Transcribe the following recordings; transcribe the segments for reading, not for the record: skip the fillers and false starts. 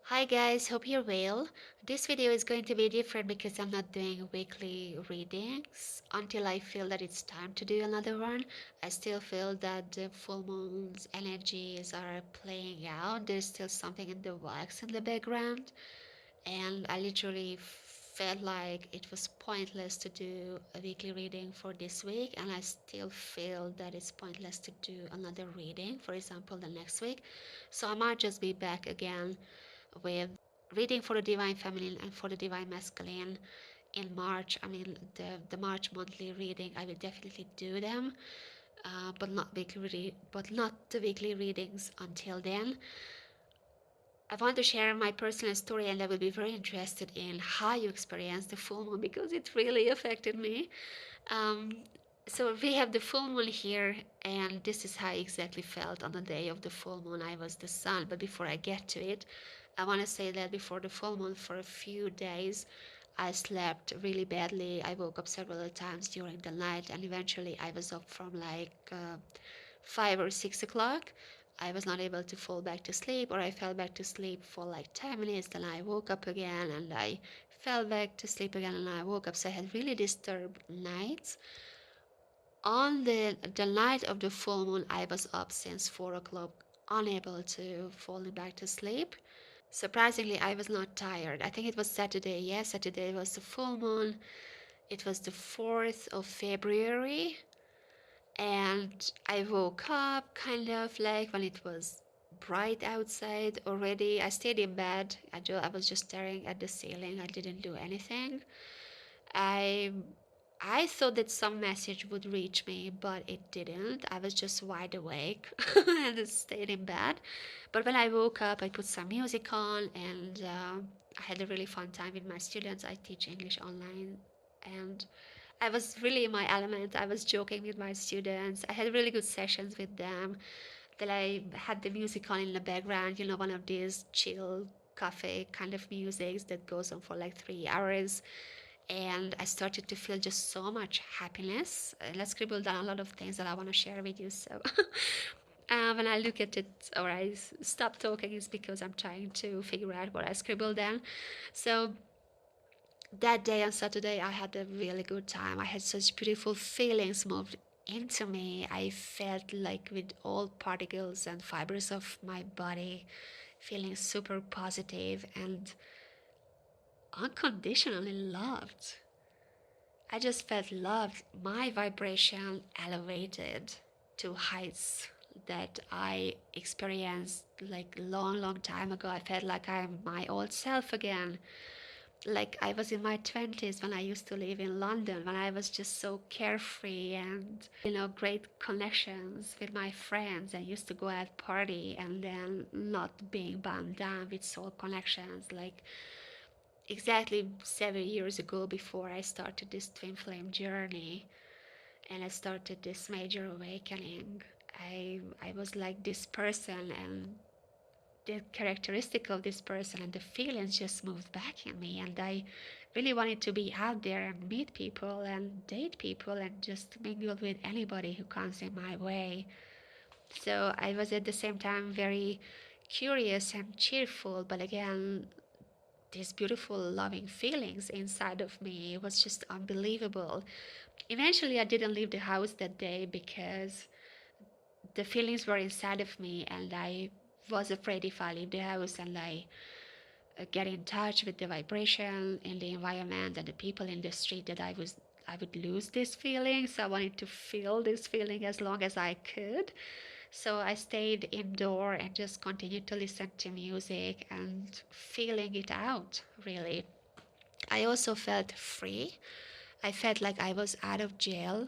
Hi guys, hope you're well. This video is going to be different because I'm not doing weekly readings until I feel that it's time to do another one. I still feel that the full moon's energies are playing out. There's still something in the wax in the background, and I literally felt like it was pointless to do a weekly reading for this week, and I still feel that it's pointless to do another reading, for example, the next week. So I might just be back again with reading for the divine feminine and for the divine masculine in March. I mean, the March monthly reading, I will definitely do them, but not the weekly readings until then. I want to share my personal story, and I will be very interested in how you experience the full moon because it really affected me. Um, so we have the full moon here, and this is how I exactly felt on the day of the full moon. I was the sun, but before I get to it, I want to say that before the full moon, for a few days, I slept really badly. I woke up several times during the night, and eventually I was up from like 5 or 6 o'clock. I was not able to fall back to sleep, or I fell back to sleep for like 10 minutes. Then I woke up again, and I fell back to sleep again, and I woke up. So I had really disturbed nights. On the night of the full moon, I was up since 4 o'clock, unable to fall back to sleep. Surprisingly, I was not tired. I think it was Saturday. Yes, Saturday was the full moon. It was the 4th of February. And I woke up kind of like when it was bright outside already. I stayed in bed. I was just staring at the ceiling. I didn't do anything. I I thought that some message would reach me, but it didn't. I was just wide awake and stayed in bed. But when I woke up, I put some music on, and I had a really fun time with my students. I teach English online, and I was really in my element. I was joking with my students. I had really good sessions with them. Then I had the music on in the background, one of these chill cafe kind of musics that goes on for like 3 hours. And I started to feel just so much happiness. Let's scribble down a lot of things that I want to share with you. So when I look at it or I stop talking, it's because I'm trying to figure out what I scribbled down. So that day on Saturday, I had a really good time. I had such beautiful feelings moved into me. I felt like with all particles and fibers of my body, feeling super positive and unconditionally loved. I just felt loved. My vibration elevated to heights that I experienced like long, long time ago. I felt like I'm my old self again. Like I was in my 20s when I used to live in London, when I was just so carefree and, great connections with my friends. I used to go out party and then not being bound down with soul connections. Like exactly 7 years ago, before I started this twin flame journey and I started this major awakening, I was like this person, and the characteristic of this person and the feelings just moved back in me, and I really wanted to be out there and meet people and date people and just mingle with anybody who comes in my way. So I was at the same time very curious and cheerful, but again, these beautiful loving feelings inside of me, it was just unbelievable. Eventually I didn't leave the house that day because the feelings were inside of me, and I was afraid if I leave the house and I get in touch with the vibration in the environment and the people in the street, that I would lose this feeling. So I wanted to feel this feeling as long as I could. So I stayed indoor and just continued to listen to music and feeling it out, really. I also felt free. I felt like I was out of jail.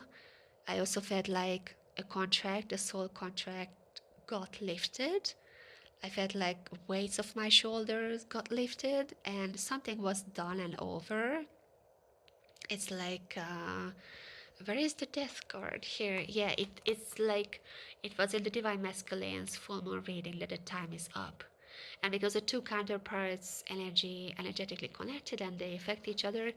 I also felt like a soul contract got lifted. I felt like weights of my shoulders got lifted and something was done and over. It's like, where is the death card here? Yeah, it's like it was in the Divine Masculine's full moon reading that the time is up. And because the two counterparts energetically connected and they affect each other,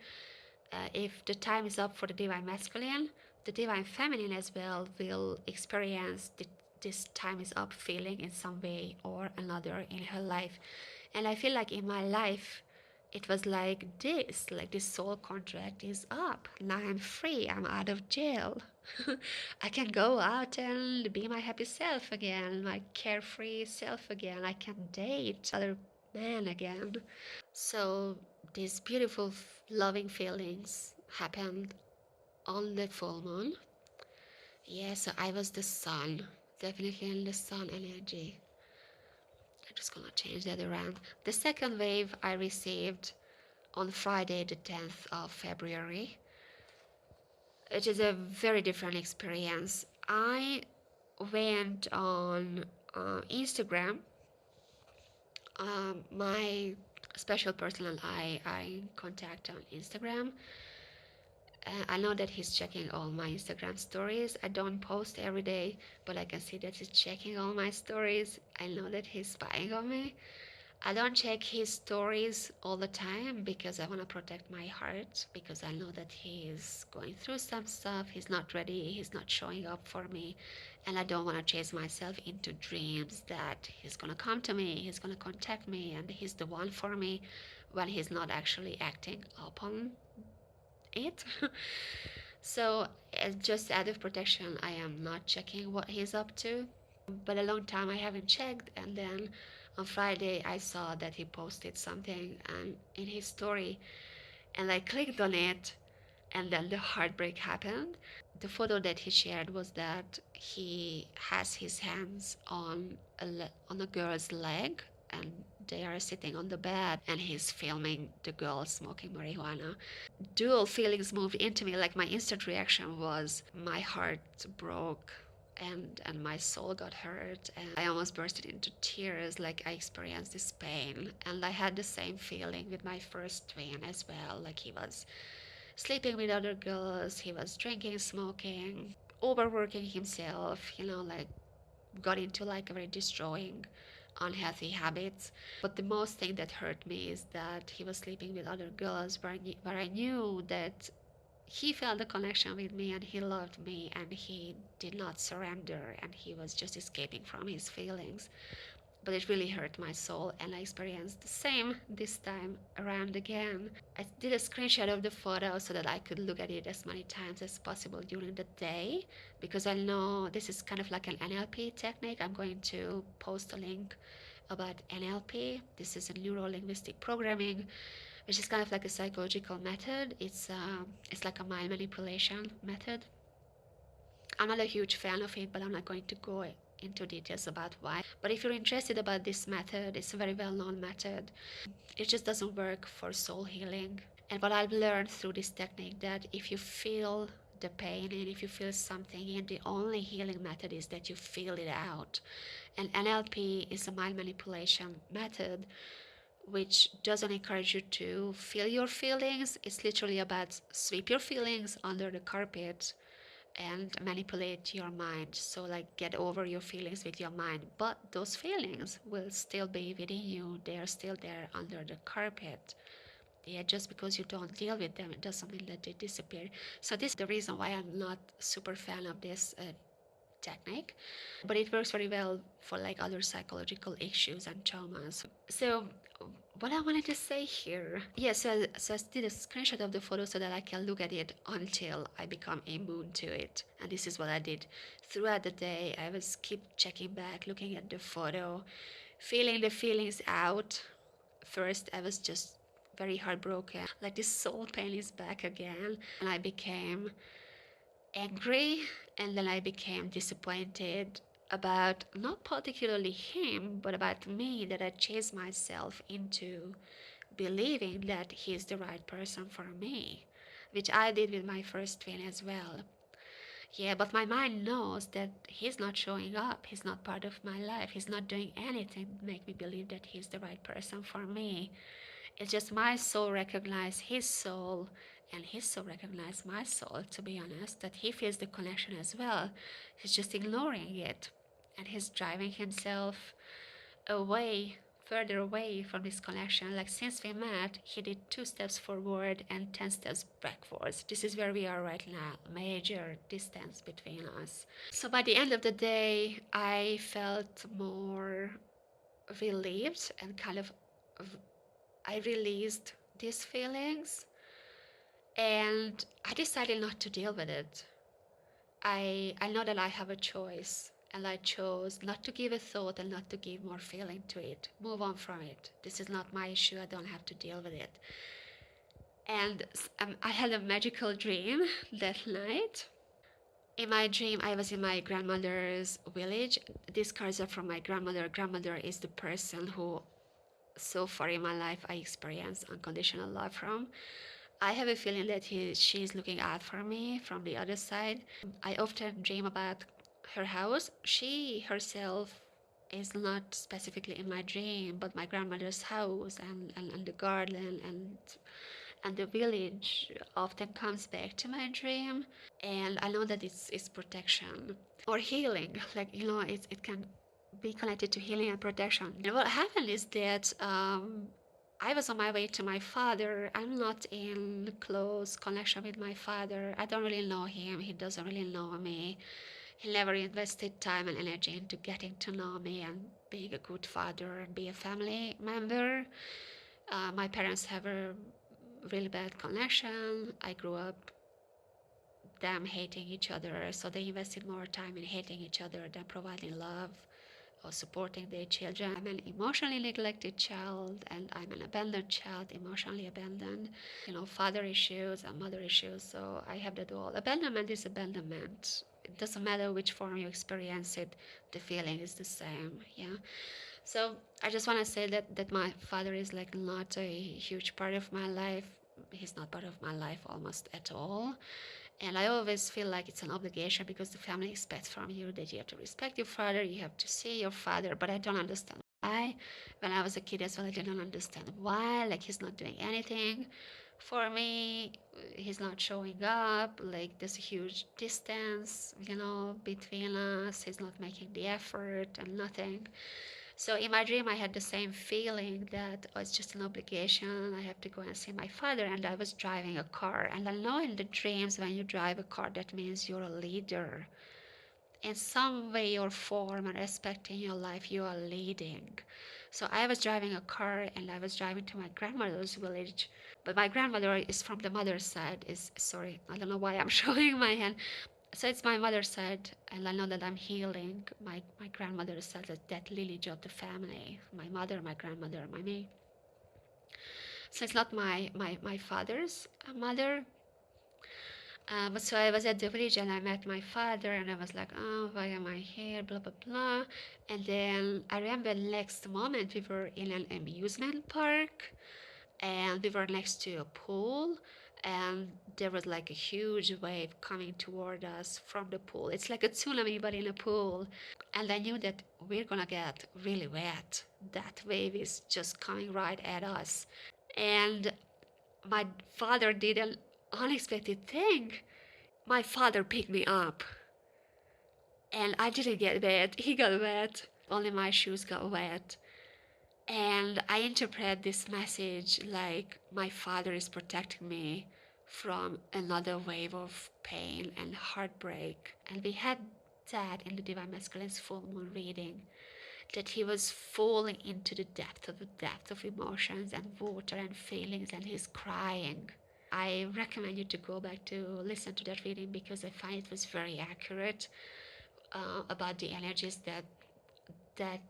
if the time is up for the Divine Masculine, the Divine Feminine as well will experience this time is up feeling in some way or another in her life. And I feel like in my life, it was like this soul contract is up. Now I'm free, I'm out of jail. I can go out and be my happy self again, my carefree self again. I can date other men again. So these beautiful, loving feelings happened on the full moon. Yeah, so I was the sun, definitely in the sun energy. I'm just gonna change that around. The second wave I received on Friday, the 10th of February. It is a very different experience. I went on Instagram. My special person and I contact on Instagram. I know that he's checking all my Instagram stories. I don't post every day, but I can see that he's checking all my stories. I know that he's spying on me. I don't check his stories all the time because I want to protect my heart, because I know that he is going through some stuff. He's not ready, he's not showing up for me, and I don't want to chase myself into dreams that he's going to come to me, he's going to contact me, and he's the one for me when he's not actually acting upon it. So, just out of protection, I am not checking what he's up to. But a long time I haven't checked, and then on Friday I saw that he posted something and in his story, and I clicked on it, and then the heartbreak happened. The photo that he shared was that he has his hands on on a girl's leg, and they are sitting on the bed, and he's filming the girl smoking marijuana. Dual feelings moved into me. Like, my instant reaction was my heart broke, and my soul got hurt, and I almost bursted into tears. Like, I experienced this pain, and I had the same feeling with my first twin as well. Like, he was sleeping with other girls, he was drinking, smoking, overworking himself, like got into like a very destroying, unhealthy habits. But the most thing that hurt me is that he was sleeping with other girls where I knew that he felt a connection with me and he loved me and he did not surrender and he was just escaping from his feelings. But it really hurt my soul, and I experienced the same this time around again. I did a screenshot of the photo so that I could look at it as many times as possible during the day, because I know this is kind of like an NLP technique. I'm going to post a link about NLP. This is a neuro linguistic programming, which is kind of like a psychological method. It's like a mind manipulation method. I'm not a huge fan of it, but I'm not going to go into details about why. But if you're interested about this method, it's a very well-known method. It just doesn't work for soul healing. And what I've learned through this technique, that if you feel the pain and if you feel something, and the only healing method is that you feel it out. And NLP is a mind manipulation method which doesn't encourage you to feel your feelings. It's literally about sweep your feelings under the carpet and manipulate your mind. So, like, get over your feelings with your mind, but those feelings will still be within you. They are still there under the carpet. Yeah, just because you don't deal with them, it doesn't mean that they disappear. So this is the reason why I'm not super fan of this technique, but it works very well for like other psychological issues and traumas. So what I wanted to say here, yeah, so I did a screenshot of the photo so that I can look at it until I become immune to it. And this is what I did throughout the day. I was keep checking back, looking at the photo, feeling the feelings out. First I was just very heartbroken, like this soul pain is back again, and I became angry, and then I became disappointed about not particularly him, but about me, that I chased myself into believing that he's the right person for me, which I did with my first twin as well. Yeah, but my mind knows that he's not showing up, he's not part of my life, he's not doing anything to make me believe that he's the right person for me. It's just my soul recognized his soul, and his soul recognized my soul, to be honest, that he feels the connection as well. He's just ignoring it, and he's driving himself away further away from this connection. Like since we met, he did 2 steps forward and 10 steps backwards. This is where we are right now, major distance between us. So by the end of the day, I felt more relieved and kind of I released these feelings and I decided not to deal with it. I know that I have a choice, and I chose not to give a thought and not to give more feeling to it. Move on from it. This is not my issue. I don't have to deal with it. And I had a magical dream that night. In my dream, I was in my grandmother's village. These cards are from my grandmother. Grandmother is the person who, so far in my life, I experienced unconditional love from. I have a feeling that she's looking out for me from the other side. I often dream about her house. She herself is not specifically in my dream, but my grandmother's house and the garden and the village often comes back to my dream. And I know that it's protection or healing. Like, it can be connected to healing and protection. And what happened is that I was on my way to my father. I'm not in close connection with my father. I don't really know him. He doesn't really know me. He never invested time and energy into getting to know me and being a good father and be a family member. My parents have a really bad connection. I grew up them hating each other, so they invested more time in hating each other than providing love or supporting their children. I'm an emotionally neglected child and I'm an abandoned child, emotionally abandoned. Father issues and mother issues, so I have that all. Abandonment is abandonment. It doesn't matter which form you experience it, the feeling is the same, yeah. So I just want to say that my father is like not a huge part of my life. He's not part of my life almost at all. And I always feel like it's an obligation because the family expects from you that you have to respect your father, you have to see your father, but I don't understand why. When I was a kid as well, I didn't understand why. Like, he's not doing anything for me, he's not showing up, like, there's a huge distance, between us, he's not making the effort and nothing. So in my dream, I had the same feeling that it's just an obligation. I have to go and see my father. And I was driving a car. And I know in the dreams, when you drive a car, that means you're a leader. In some way or form and aspect in your life, you are leading. So I was driving a car and I was driving to my grandmother's village. But my grandmother is from the mother's side. Sorry, I don't know why I'm showing my hand. So it's my mother's side, and I know that I'm healing. My grandmother said that lineage of the family. My mother, my grandmother, my me. So it's not my father's mother. But so I was at the village and I met my father and I was like, oh, why am I here? Blah, blah, blah. And then I remember next moment we were in an amusement park and we were next to a pool and there was like a huge wave coming toward us from the pool. It's like a tsunami but in a pool. And I knew that we're gonna get really wet. That wave is just coming right at us. And my father did an unexpected thing. My father picked me up and I didn't get wet. He got wet. Only my shoes got wet. And I interpret this message like my father is protecting me from another wave of pain and heartbreak. And we had that in the Divine Masculine's full moon reading, that he was falling into the depth of emotions and water and feelings, and he's crying. I recommend you to go back to listen to that reading because I find it was very accurate about the energies that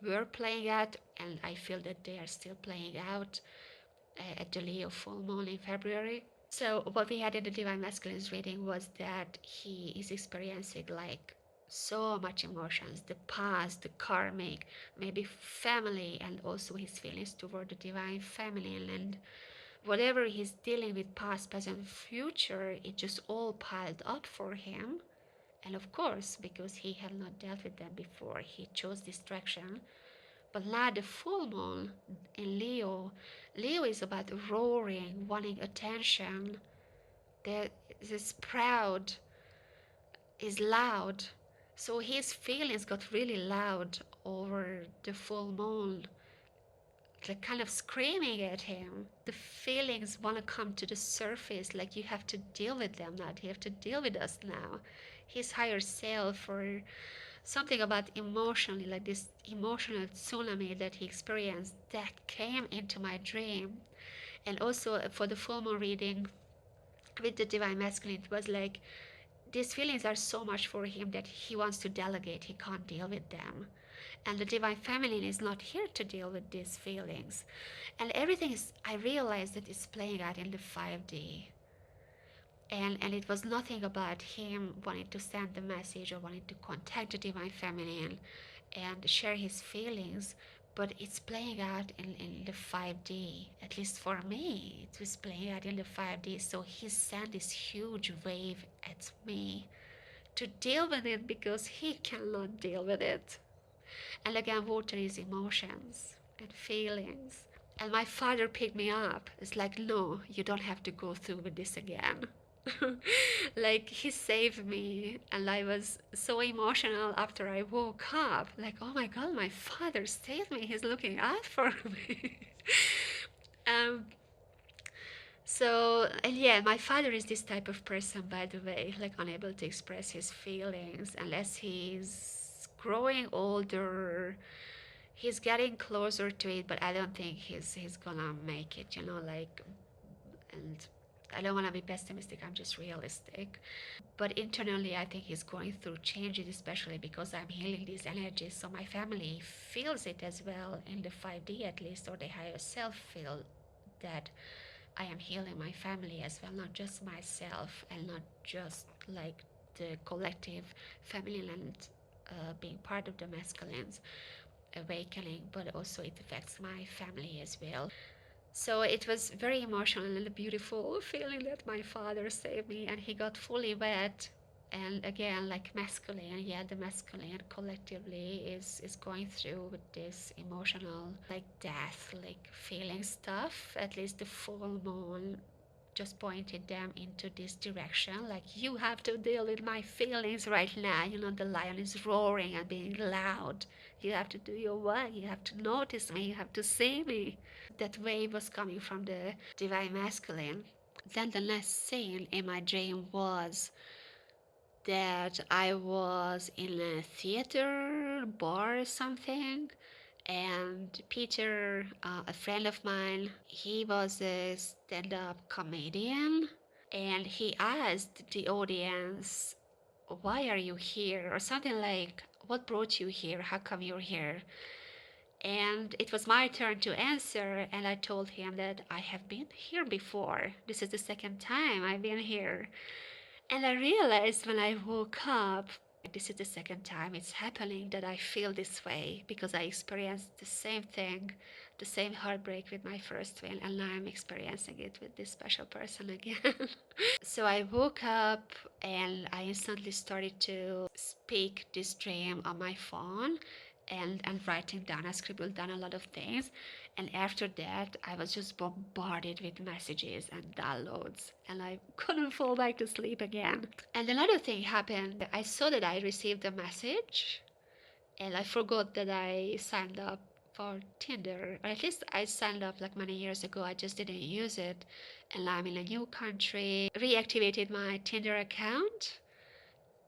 were playing out, and I feel that they are still playing out at the Leo full moon in February. So what we had in the Divine Masculine's reading was that he is experiencing like so much emotions, the past, the karmic, maybe family, and also his feelings toward the divine feminine, and whatever he's dealing with, past, present, future, it just all piled up for him. And of course, because he had not dealt with them before, he chose distraction. But now the full moon in Leo, Leo is about roaring, wanting attention. There is proud, is loud. So his feelings got really loud over the full moon. like kind of screaming at him. The feelings want to come to the surface, like you have to deal with them now. You have to deal with us now. His higher self, or something about emotionally, like this emotional tsunami that he experienced, that came into my dream. And also for the full moon reading with the divine masculine, it was like these feelings are so much for him that he wants to delegate. He can't deal with them. And the divine feminine is not here to deal with these feelings. And everything is, I realized that it's playing out in the 5D. And it was nothing about him wanting to send the message or wanting to contact the divine feminine and share his feelings, but it's playing out in the 5D. At least for me, it was playing out in the 5D. So he sent this huge wave at me to deal with it because he cannot deal with it. And again, water is emotions and feelings. And my father picked me up. It's like, no, you don't have to go through with this again. Like, he saved me, and I was so emotional after I woke up. Like, oh my God, my father saved me. He's looking out for me. um, and yeah, my father is this type of person, by the way, like unable to express his feelings unless he's growing older. He's getting closer to it, but I don't think he's gonna make it, like, and I don't want to be pessimistic, I'm just realistic. But internally, I think he's going through changes, especially because I'm healing these energies. So my family feels it as well in the 5D at least, or the higher self feel that I am healing my family as well, not just myself, and not just like the collective feminine and being part of the masculines awakening, but also it affects my family as well. So it was very emotional and a beautiful feeling that my father saved me, and he got fully wet. And again, like masculine, yeah, the masculine collectively is going through with this emotional, like death, like feeling stuff. At least the full moon just pointed them into this direction, like, you have to deal with my feelings right now. The lion is roaring and being loud. You have to do your work. You have to notice me. You have to see me. That wave was coming from the divine masculine. Then the next scene in my dream was that I was in a theater, bar or something, and Peter, a friend of mine, he was a stand-up comedian, and he asked the audience, "Why are you here?" or something like, "What brought you here? How come you're here?" And it was my turn to answer, and I told him that I have been here before. This is the second time I've been here. And I realized when I woke up, this is the second time it's happening that I feel this way, because I experienced the same thing, the same heartbreak with my first twin, and now I'm experiencing it with this special person again. So I woke up and I instantly started to speak this dream on my phone, and writing down. I scribbled down a lot of things. And after that, I was just bombarded with messages and downloads, and I couldn't fall back to sleep again. And another thing happened. I saw that I received a message, and I forgot that I signed up for Tinder, or at least I signed up like many years ago. I just didn't use it. And I'm in a new country, reactivated my Tinder account,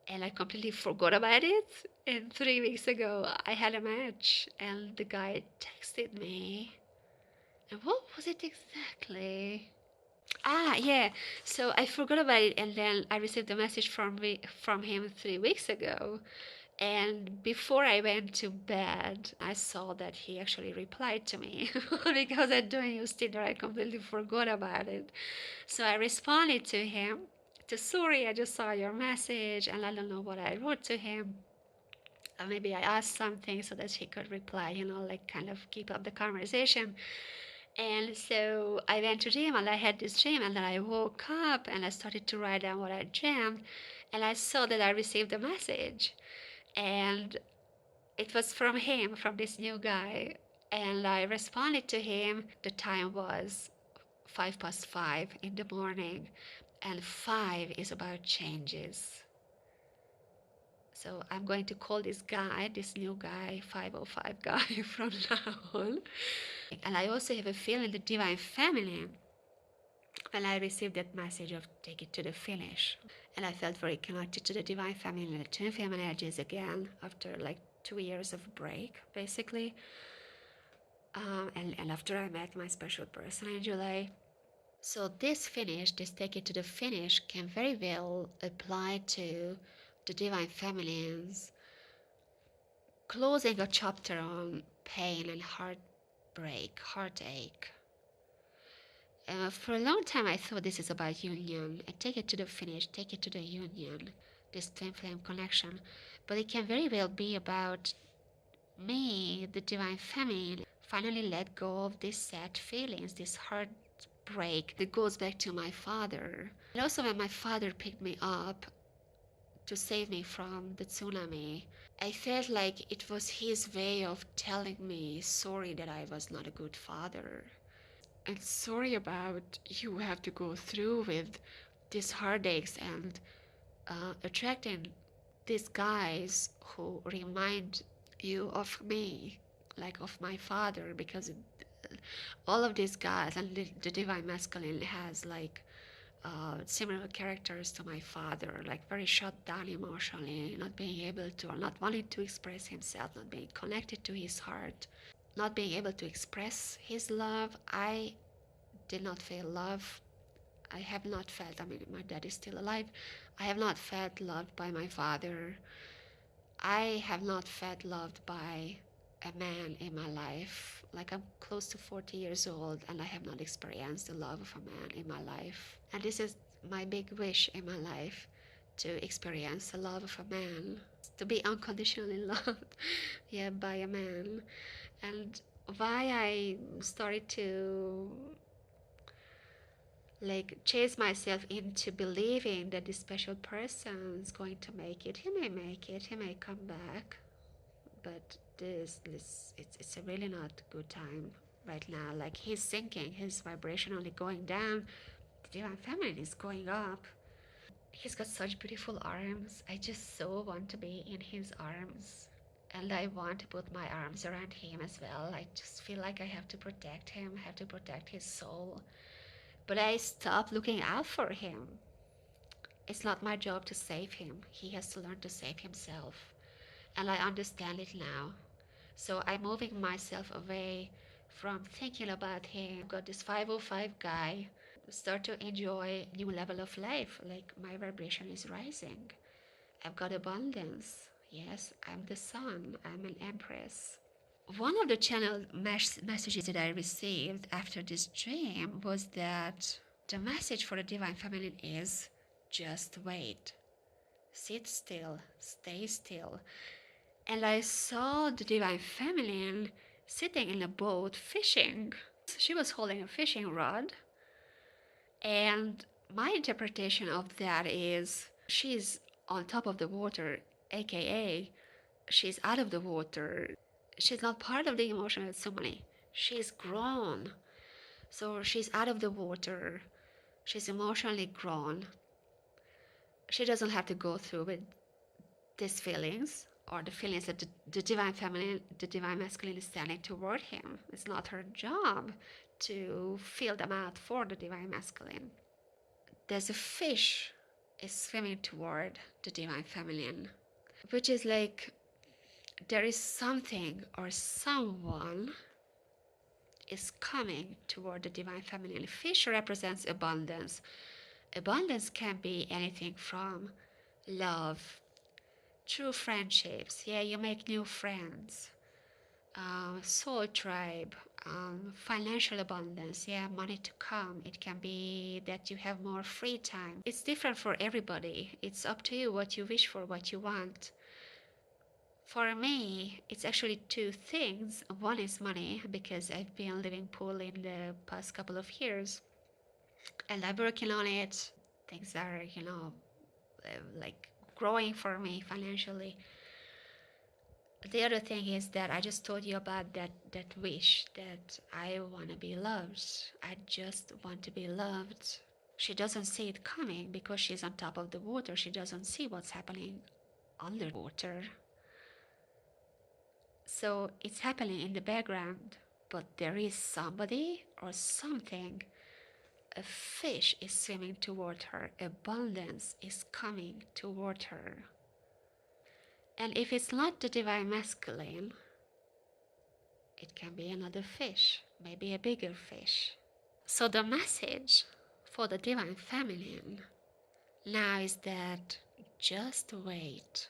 and I completely forgot about it. And 3 weeks ago, I had a match, and the guy texted me. And what was it exactly? Ah, yeah. So I forgot about it, and then I received a message from him 3 weeks ago. And before I went to bed, I saw that he actually replied to me because I don't use Tinder. I completely forgot about it. So I responded to him. Sorry, I just saw your message, and I don't know what I wrote to him. Maybe I asked something so that he could reply, like kind of keep up the conversation. And so I went to gym, and I had this dream, and then I woke up and I started to write down what I dreamed, and I saw that I received a message, and it was from him, from this new guy. And I responded to him. The time was 5 past 5 in the morning, and 5 is about changes. So I'm going to call this guy, this new guy, 505 guy from now on. And I also have a feeling the divine feminine when I received that message of take it to the finish. And I felt very connected to the divine feminine and the twin flame energies again after like 2 years of break, basically. And after I met my special person in July. So this finish, this take it to the finish, can very well apply to the divine feminines closing a chapter on pain and heartbreak, heartache. For a long time, I thought this is about union. I take it to the finish, take it to the union, this twin flame connection. But it can very well be about me, the divine feminine, finally let go of these sad feelings, this heartbreak that goes back to my father. And also, when my father picked me up to save me from the tsunami, I felt like it was his way of telling me sorry that I was not a good father. And sorry about you have to go through with these heartaches and attracting these guys who remind you of me, like of my father, because all of these guys and the divine masculine has like similar characters to my father, like very shut down emotionally, not being able to, or not wanting to express himself, not being connected to his heart, not being able to express his love. I did not feel love. I have not felt, I mean, my dad is still alive. I have not felt loved by my father. I have not felt loved by a man in my life. Like I'm close to 40 years old and I have not experienced the love of a man in my life. And this is my big wish in my life, to experience the love of a man, to be unconditionally loved, yeah, by a man. And why I started to like chase myself into believing that this special person is going to make it. He may make it, he may come back, but it's a really not good time right now. Like he's sinking, his vibration only going down, the divine feminine is going up. He's got such beautiful arms. I just so want to be in his arms. And I want to put my arms around him as well. I just feel like I have to protect him, I have to protect his soul. But I stopped looking out for him. It's not my job to save him. He has to learn to save himself. And I understand it now. So I'm moving myself away from thinking about him. I've got this 505 guy. Start to enjoy new level of life. Like my vibration is rising. I've got abundance. Yes, I'm the sun. I'm an empress. One of the channel messages that I received after this dream was that the message for the divine feminine is just wait. Sit still, stay still. And I saw the divine feminine sitting in a boat fishing. She was holding a fishing rod. And my interpretation of that is she's on top of the water, aka she's out of the water. She's not part of the emotional tsunami. She's grown. So she's out of the water. She's emotionally grown. She doesn't have to go through with these feelings or the feelings that the divine feminine, the divine masculine is standing toward him. It's not her job to feel them out for the divine masculine. There's a fish is swimming toward the divine feminine, which is like there is something or someone is coming toward the divine feminine. Fish represents abundance. Abundance can be anything from love, true friendships. Yeah, you make new friends. Soul tribe, financial abundance. Yeah, money to come. It can be that you have more free time. It's different for everybody. It's up to you what you wish for, what you want. For me, it's actually two things. One is money, because I've been living poorly in the past couple of years and I'm working on it. Things are, like growing for me financially. The other thing is that I just told you about that wish that I want to be loved. I just want to be loved. She doesn't see it coming because she's on top of the water. She doesn't see what's happening underwater. So it's happening in the background, but there is somebody or something. A fish is swimming toward her, abundance is coming toward her. And if it's not the divine masculine, it can be another fish, maybe a bigger fish. So the message for the divine feminine now is that just wait.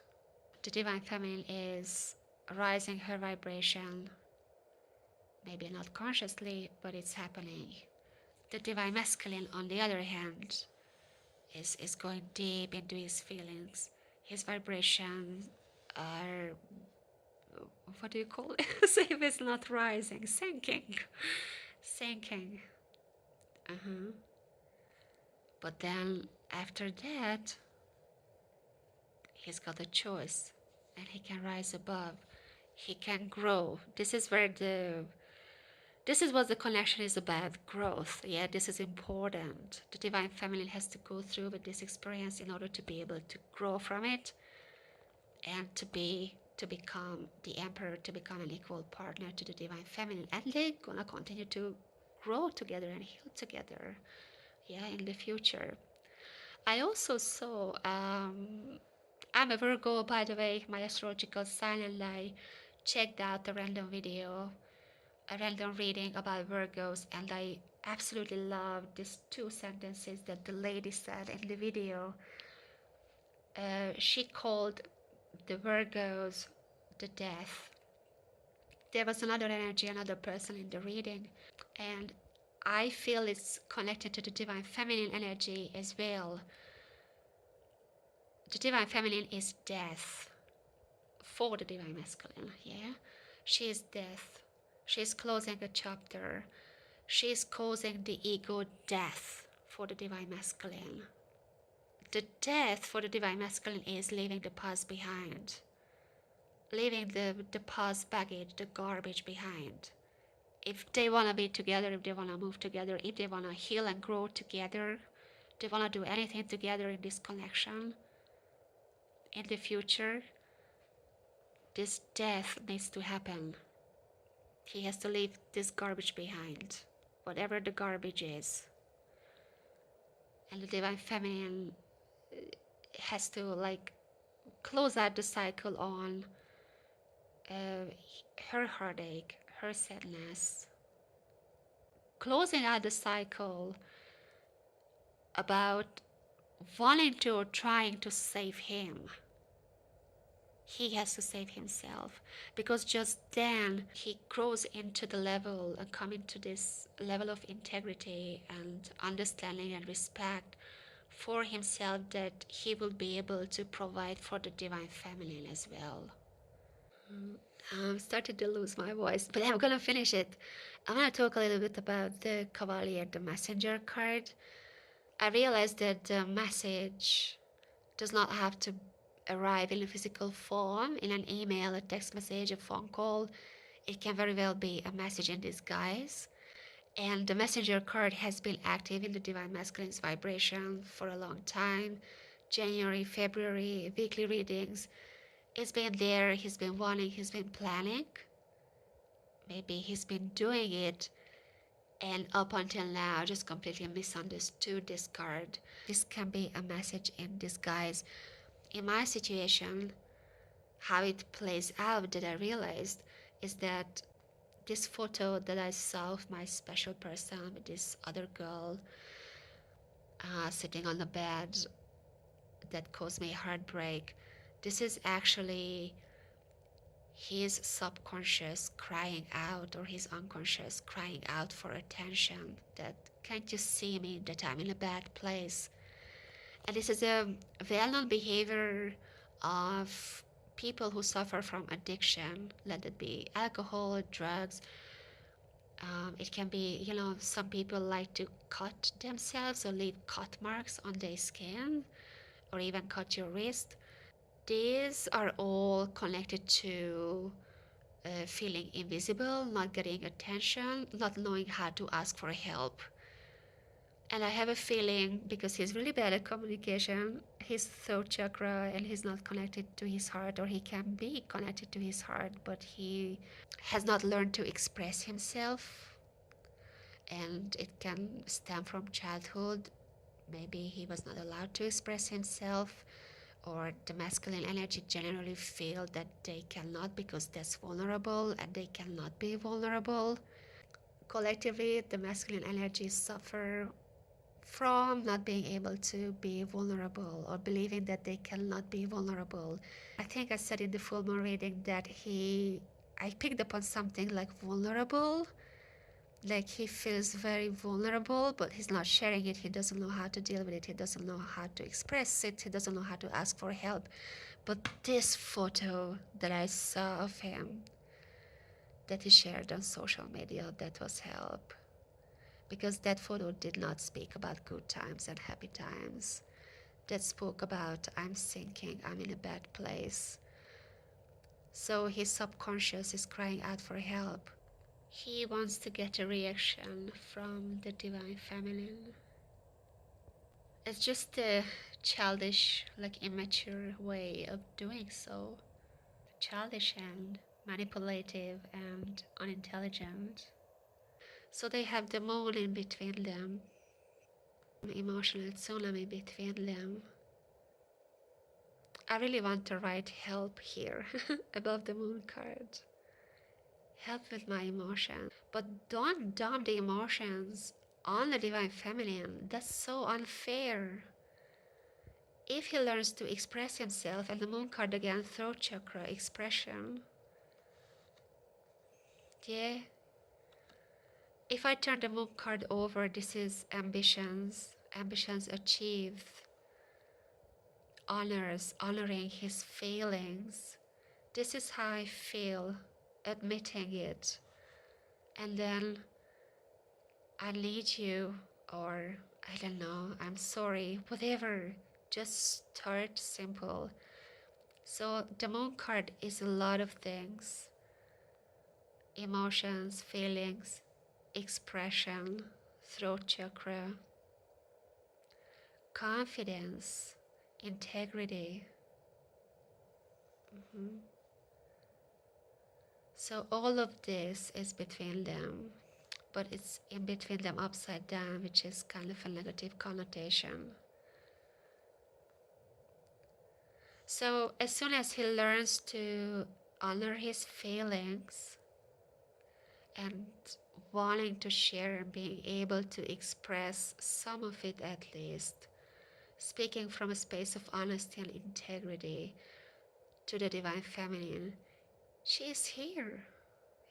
The divine feminine is rising her vibration, maybe not consciously, but it's happening. The divine masculine, on the other hand, is going deep into his feelings. His vibrations are, what do you call it? If it's not rising, sinking. Sinking. Uh-huh. But then after that, he's got a choice and he can rise above. He can grow. This is what the connection is about, growth. Yeah, this is important. The divine feminine has to go through with this experience in order to be able to grow from it and to become the emperor, to become an equal partner to the divine feminine. And they're gonna continue to grow together and heal together, yeah, in the future. I also saw, I'm a Virgo, by the way, my astrological sign, and I checked out a random video, a random reading about Virgos, and I absolutely loved these two sentences that the lady said in the video. She called the Virgos the death. There was another energy, another person in the reading, and I feel it's connected to the divine feminine energy as well. The divine feminine is death for the divine masculine, yeah? She is death. She is closing a chapter. She is causing the ego death for the divine masculine. The death for the divine masculine is leaving the past behind, leaving the past baggage, the garbage behind. If they want to be together, if they want to move together, if they want to heal and grow together, they want to do anything together in this connection, in the future, this death needs to happen. He has to leave this garbage behind, whatever the garbage is. And the divine feminine has to like close out the cycle on her heartache, her sadness, closing out the cycle about wanting to or trying to save him. He has to save himself, because just then he grows into the level and come into this level of integrity and understanding and respect for himself, that he will be able to provide for the divine feminine as well. I'm starting to lose my voice, but I'm gonna finish it. I'm gonna talk a little bit about the Cavalier, the messenger card. I realized that the message does not have to arrive in a physical form, in an email, a text message, a phone call. It can very well be a message in disguise. And the messenger card has been active in the divine masculine's vibration for a long time. January, February, weekly readings. It's been there, he's been wanting, he's been planning. Maybe he's been doing it, and up until now just completely misunderstood this card. This can be a message in disguise. In my situation, how it plays out that I realized is that this photo that I saw of my special person with this other girl sitting on the bed that caused me heartbreak, this is actually his subconscious crying out, or his unconscious crying out for attention, that can't you see me, that I'm in a bad place. And this is a well-known behavior of people who suffer from addiction, let it be alcohol, drugs. It can be, some people like to cut themselves or leave cut marks on their skin, or even cut your wrist. These are all connected to feeling invisible, not getting attention, not knowing how to ask for help. And I have a feeling, because he's really bad at communication, his throat chakra, and he's not connected to his heart, or he can be connected to his heart, but he has not learned to express himself. And it can stem from childhood. Maybe he was not allowed to express himself, or the masculine energy generally feel that they cannot because that's vulnerable and they cannot be vulnerable. Collectively, the masculine energies suffer from not being able to be vulnerable, or believing that they cannot be vulnerable. I think I said in the full moon reading that I picked up on something like vulnerable, like he feels very vulnerable, but he's not sharing it. He doesn't know how to deal with it. He doesn't know how to express it. He doesn't know how to ask for help. But this photo that I saw of him that he shared on social media, that was help. Because that photo did not speak about good times and happy times. That spoke about, I'm sinking, I'm in a bad place. So his subconscious is crying out for help. He wants to get a reaction from the divine feminine. It's just a childish, like immature way of doing so. Childish and manipulative and unintelligent. So they have the moon in between them, emotional tsunami between them. I really want to write help here above the moon card. Help with my emotions. But don't dump the emotions on the divine feminine. That's so unfair. If he learns to express himself, and the moon card again, throat chakra expression. Yeah. If I turn the moon card over, this is ambitions. Ambitions achieved. Honoring his feelings. This is how I feel, admitting it. And then I need you, or I don't know, I'm sorry, whatever. Just start simple. So the moon card is a lot of things: emotions, feelings, expression, throat chakra, confidence, integrity. Mhm. So all of this is between them, but it's in between them upside down, which is kind of a negative connotation. So as soon as he learns to honor his feelings and wanting to share and being able to express some of it, at least speaking from a space of honesty and integrity to the divine feminine, she is here,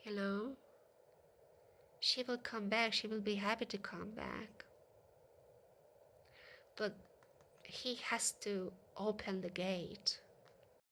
you know. She will come back. She will be happy to come back. But he has to open the gate.